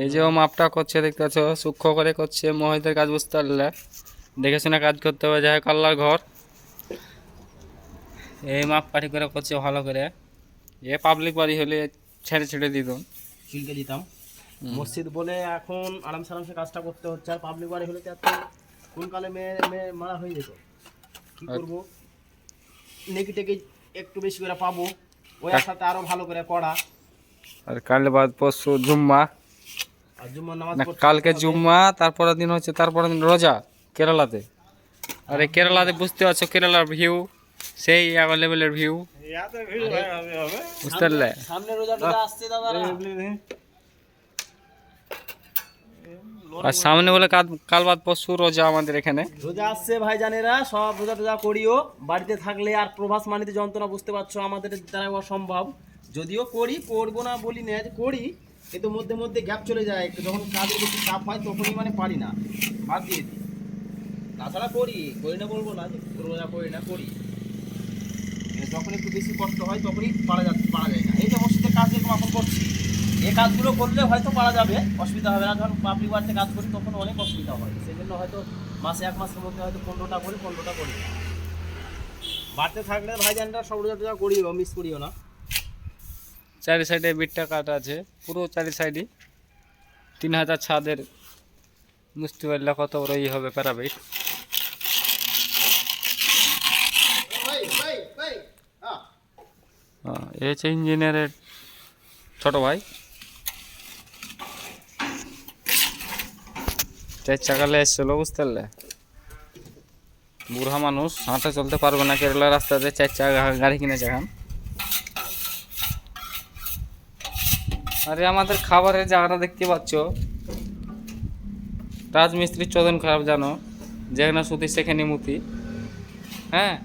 এই যে ও মাপটা করছে দেখতে পাচ্ছ, সূক্ষ্ম করে করছে, মহিতের কাজ বুঝতে পারলে দেখে শুনে কাজ করতে হবে। যাই হোক আল্লাহর ঘর, এই মাপ কাঠি করে করছে ভালো করে। এ পাবলিক বাড়ি হলে ছেড়ে ছেড়ে দিত, চুলকে দিতাম। মসজিদ বলে এখন আরামসে কাজটা করতে হচ্ছে। আর পাবলিক বাড়ি হলে তো এত কোন কালে মেয়ে মেয়ে মারা হয়ে যেত। কি করবো, নেকি টেকি একটু বেশি করে পাবো, ওই আশাতে আরো ভালো করে করা। আর কাল বাদ পরশু জুম্মা, আর জুম্মার নামাজ না পড়তে কালকে হবে। জুম্মা, তারপরের দিন হচ্ছে তারপরের দিন রোজা কেরালাতে। আরে কেরালাতে বুঝতে পারছো কেরালার ভিউ সেই লেভেলের ভিউ, বুঝতে পারলে? সামনে রোজা টোজা আসছে দাদারা। আর সামনে বলে কাল বাদ পরশু রোজা আমাদের এখানে। রোজা আসছে ভাইজানেরা, সব রোজা টোজা করিও। বাড়িতে থাকলে আর প্রভাস মানিতে যন্ত্রণা বুঝতে পারছো, আমাদের দ্বারা অসম্ভব। যদিও করি, করবো না বলি না যে করি, কিন্তু মধ্যে মধ্যে গ্যাপ চলে যায় একটু, যখন কাজের বেশি চাপ হয় তখনই মানে পারি না, বাদ দিয়ে দিই। তাছাড়া করি না বলবো না যে রোজা করি না, করি। যখন একটু বেশি কষ্ট হয় তখনই পারা যায় না। এই যে মসজিদের কাজ যেরকম এখন করছি, এই কাজগুলো করলে হয়তো পারা যাবে, অসুবিধা হবে না। যখন পাবলিক বাড়িতে কাজ করি তখন অনেক অসুবিধা হয়, সেই জন্য হয়তো মাসে 1 মাসের মধ্যে হয়তো 15টা করি। বাড়িতে থাকলে ভাইজানরা সব রোজা টোজা করিও, মিস করিও না। চারি সাইডে বিটটা কাটা আছে, পুরো চারি সাইডে 3000 ছাদের, বুঝতে পারলে কত বড় ই হবে প্যারাবিট। এই হচ্ছে ইঞ্জিনিয়ারের ছোট ভাই, 4 চাকালে এসছিল, বুঝতে পারলে? বুড়া মানুষ, হাঁটা চলতে পারবে না, কেরালা রাস্তাতে 4 চাকা গাড়ি কিনেছে এখন। আরে আমাদের খাবারের জায়গাটা দেখতে পাচ্ছ, রাজমিস্ত্রির চোদন খারাপ জানো, যেখানে সুতি সেখানে মুতি। হ্যাঁ,